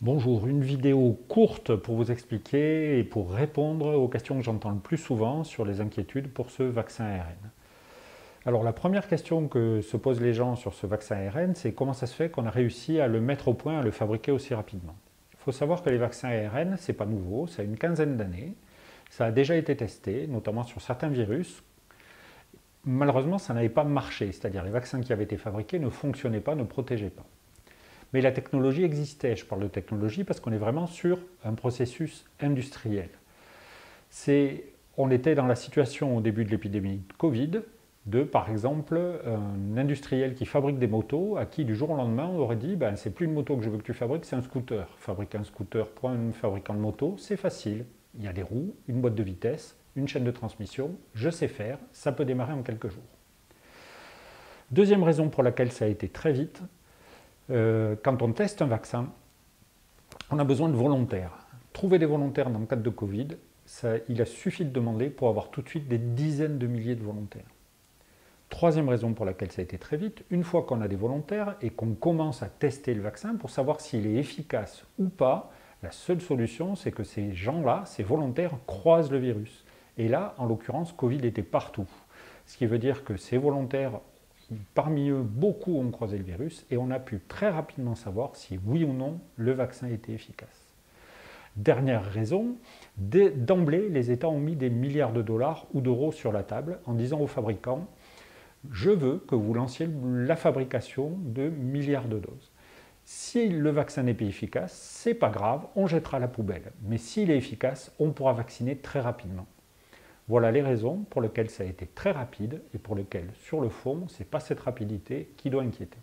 Bonjour, une vidéo courte pour vous expliquer et pour répondre aux questions que j'entends le plus souvent sur les inquiétudes pour ce vaccin ARN. Alors la première question que se posent les gens sur ce vaccin ARN, c'est comment ça se fait qu'on a réussi à le mettre au point, à le fabriquer aussi rapidement. Il faut savoir que les vaccins ARN, c'est pas nouveau, ça a une quinzaine d'années. Ça a déjà été testé, notamment sur certains virus. Malheureusement, ça n'avait pas marché, c'est-à-dire les vaccins qui avaient été fabriqués ne fonctionnaient pas, ne protégeaient pas. Mais la technologie existait. Je parle de technologie parce qu'on est vraiment sur un processus industriel. On était dans la situation au début de l'épidémie de Covid de, par exemple, un industriel qui fabrique des motos à qui, du jour au lendemain, on aurait dit ben, c'est plus une moto que je veux que tu fabriques, c'est un scooter. Fabriquer un scooter pour un fabricant de moto, c'est facile. Il y a des roues, une boîte de vitesse, une chaîne de transmission, je sais faire, ça peut démarrer en quelques jours. Deuxième raison pour laquelle ça a été très vite, quand on teste un vaccin, on a besoin de volontaires. Trouver des volontaires dans le cadre de Covid, il a suffi de demander pour avoir tout de suite des dizaines de milliers de volontaires. Troisième raison pour laquelle ça a été très vite, une fois qu'on a des volontaires et qu'on commence à tester le vaccin pour savoir s'il est efficace ou pas, la seule solution, c'est que ces gens-là, ces volontaires, croisent le virus. Et là, en l'occurrence, Covid était partout. Ce qui veut dire que ces volontaires, parmi eux, beaucoup ont croisé le virus et on a pu très rapidement savoir si oui ou non le vaccin était efficace. Dernière raison, d'emblée, les États ont mis des milliards de dollars ou d'euros sur la table en disant aux fabricants « Je veux que vous lanciez la fabrication de milliards de doses. Si le vaccin n'est pas efficace, c'est pas grave, on jettera à la poubelle. Mais s'il est efficace, on pourra vacciner très rapidement. » Voilà les raisons pour lesquelles ça a été très rapide et pour lesquelles, sur le fond, ce n'est pas cette rapidité qui doit inquiéter.